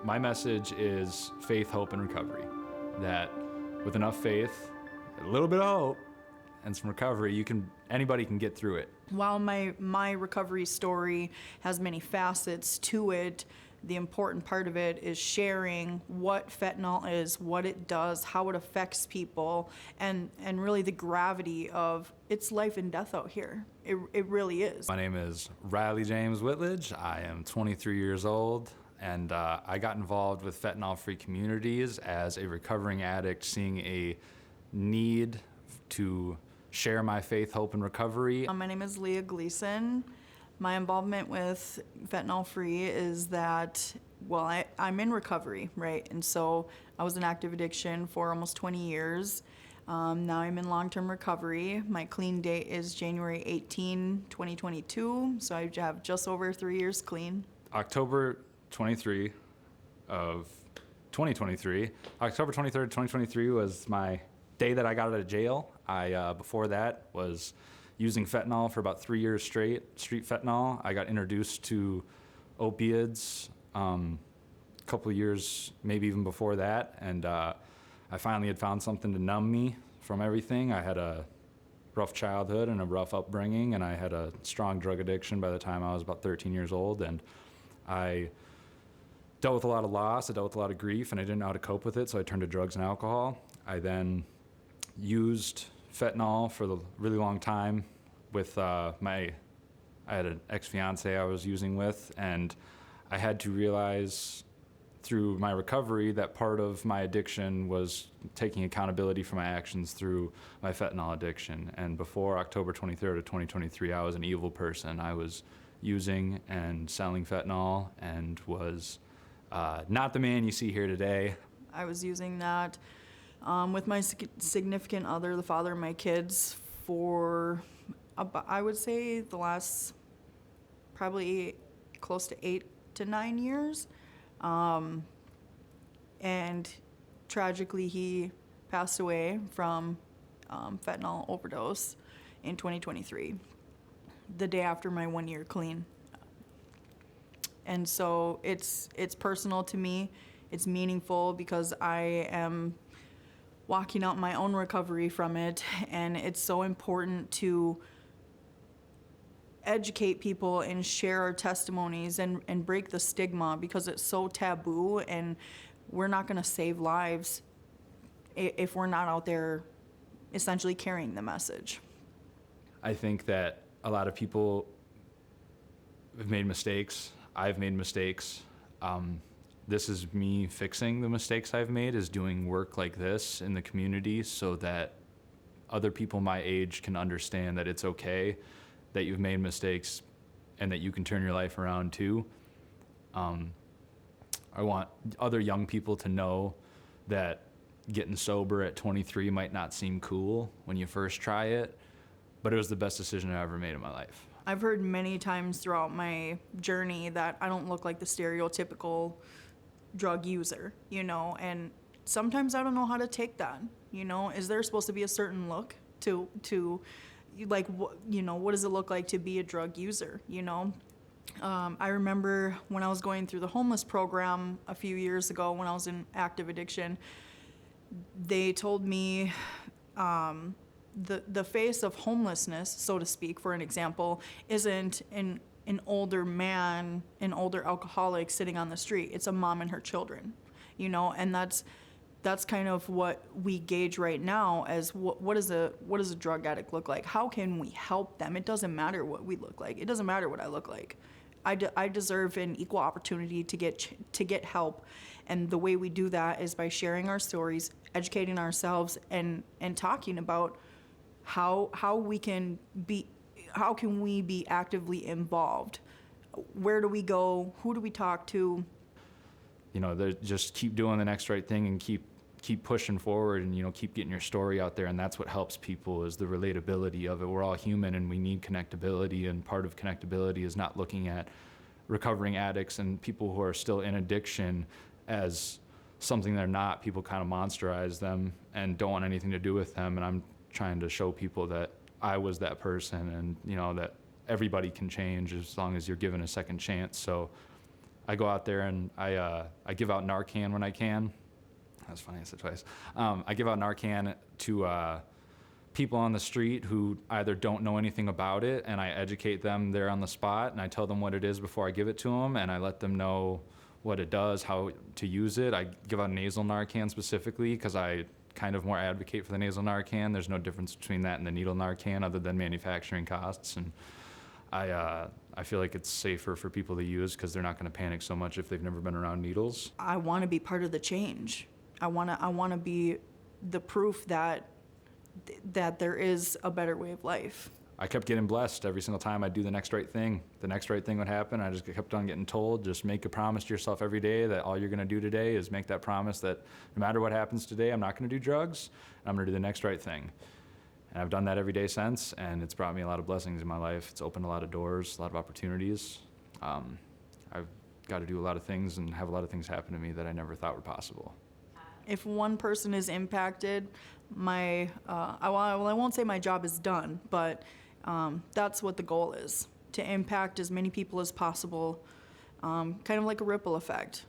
My message is faith, hope, and recovery. That with enough faith, a little bit of hope, and some recovery, anybody can get through it. While my recovery story has many facets to it, the important part of it is sharing what fentanyl is, what it does, how it affects people, and really the gravity of it's life and death out here. It really is. My name is Riley James Whitledge. I am 23 years old, and I got involved with fentanyl-free communities as a recovering addict, seeing a need to share my faith, hope, and recovery. My name is Leah Gleason. My involvement with Fentanyl Free is that, well, I'm in recovery, right? And so I was in active addiction for almost 20 years. Now I'm in long-term recovery. My clean date is January 18, 2022. So I have just over 3 years clean. October 23 of 2023. October 23rd, 2023 was my day that I got out of jail. I, before that, was using fentanyl for about 3 years straight, street fentanyl. I got introduced to opiates a couple of years, maybe even before that, and I finally had found something to numb me from everything. I had a rough childhood and a rough upbringing, and I had a strong drug addiction by the time I was about 13 years old, and I dealt with a lot of loss, I dealt with a lot of grief, and I didn't know how to cope with it, so I turned to drugs and alcohol. I then used fentanyl for a really long time with I had an ex-fiance I was using with, and I had to realize through my recovery that part of my addiction was taking accountability for my actions through my fentanyl addiction. And before October 23rd of 2023, I was an evil person. I was using and selling fentanyl and was not the man you see here today. I was using that with my significant other, the father of my kids, for about, I would say, the last probably close to 8 to 9 years. And tragically, he passed away from fentanyl overdose in 2023, the day after my 1 year clean. And so it's personal to me. It's meaningful because I am walking out my own recovery from it, and it's so important to educate people and share our testimonies and break the stigma, because it's so taboo, and we're not going to save lives if we're not out there essentially carrying the message. I think that a lot of people have made mistakes. I've made mistakes. This is me fixing the mistakes I've made, is doing work like this in the community so that other people my age can understand that it's okay, that you've made mistakes, and that you can turn your life around too. I want other young people to know that getting sober at 23 might not seem cool when you first try it, but it was the best decision I ever made in my life. I've heard many times throughout my journey that I don't look like the stereotypical drug user, and sometimes I don't know how to take that. Is there supposed to be a certain look to like, what does it look like to be a drug user? I remember when I was going through the homeless program a few years ago, when I was in active addiction, they told me the face of homelessness, so to speak, for an example, isn't an older man, an older alcoholic sitting on the street. It's a mom and her children, and that's kind of what we gauge right now as what does a drug addict look like? How can we help them? It doesn't matter what we look like. It doesn't matter what I look like. I deserve an equal opportunity to get help, and the way we do that is by sharing our stories, educating ourselves, and talking about how we can be actively involved. Where do we go? Who do we talk to? Just keep doing the next right thing and keep pushing forward, and keep getting your story out there, and that's what helps people, is the relatability of it. We're all human and we need connectability, and part of connectability is not looking at recovering addicts and people who are still in addiction as something they're not. People kind of monsterize them and don't want anything to do with them, and I'm trying to show people that I was that person, and that everybody can change as long as you're given a second chance. So I go out there and I give out Narcan when I can. That's funny, I said twice. I give out Narcan to people on the street who either don't know anything about it, and I educate them there on the spot, and I tell them what it is before I give it to them, and I let them know what it does, how to use it. I give out nasal Narcan specifically because I kind of more advocate for the nasal Narcan. There's no difference between that and the needle Narcan other than manufacturing costs, and I feel like it's safer for people to use because they're not going to panic so much if they've never been around needles. I want to be part of the change. I want to be the proof that there is a better way of life. I kept getting blessed every single time I'd do the next right thing. The next right thing would happen. I just kept on getting told, just make a promise to yourself every day that all you're going to do today is make that promise that no matter what happens today, I'm not going to do drugs. I'm going to do the next right thing. And I've done that every day since, and it's brought me a lot of blessings in my life. It's opened a lot of doors, a lot of opportunities. I've got to do a lot of things and have a lot of things happen to me that I never thought were possible. If one person is impacted, I won't say my job is done, but that's what the goal is, to impact as many people as possible, kind of like a ripple effect.